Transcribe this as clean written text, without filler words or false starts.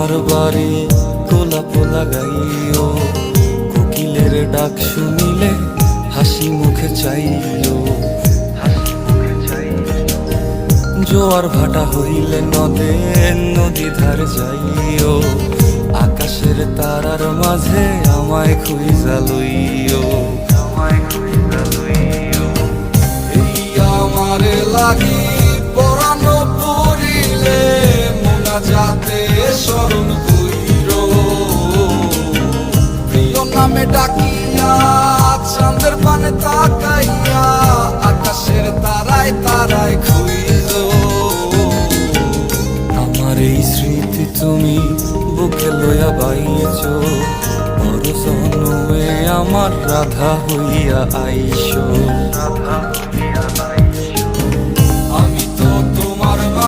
আমার বাড়ি গোলাপ লাগাইও, কোকিলের ডাক শুনিলে হাসি মুখে চাইও। জোয়ার ভাটা হইলে নদে নদী ধার যাইও, আকাশের তারার মাঝে আমায় খুঁজা লইও। এই আমারে লাগি পরানো পড়িলে মোনাজাতে স্মরণ কইরো, প্রিয় নামে ডাকিয়া চাঁদের পানে তাকাইয়া আকাশের তারায় তারায় খুঁজো। আমার এই স্মৃতি তুমি বুকে লইয়া বাইছ, বড় জনমে আমার রাধা হইয়া আইছো।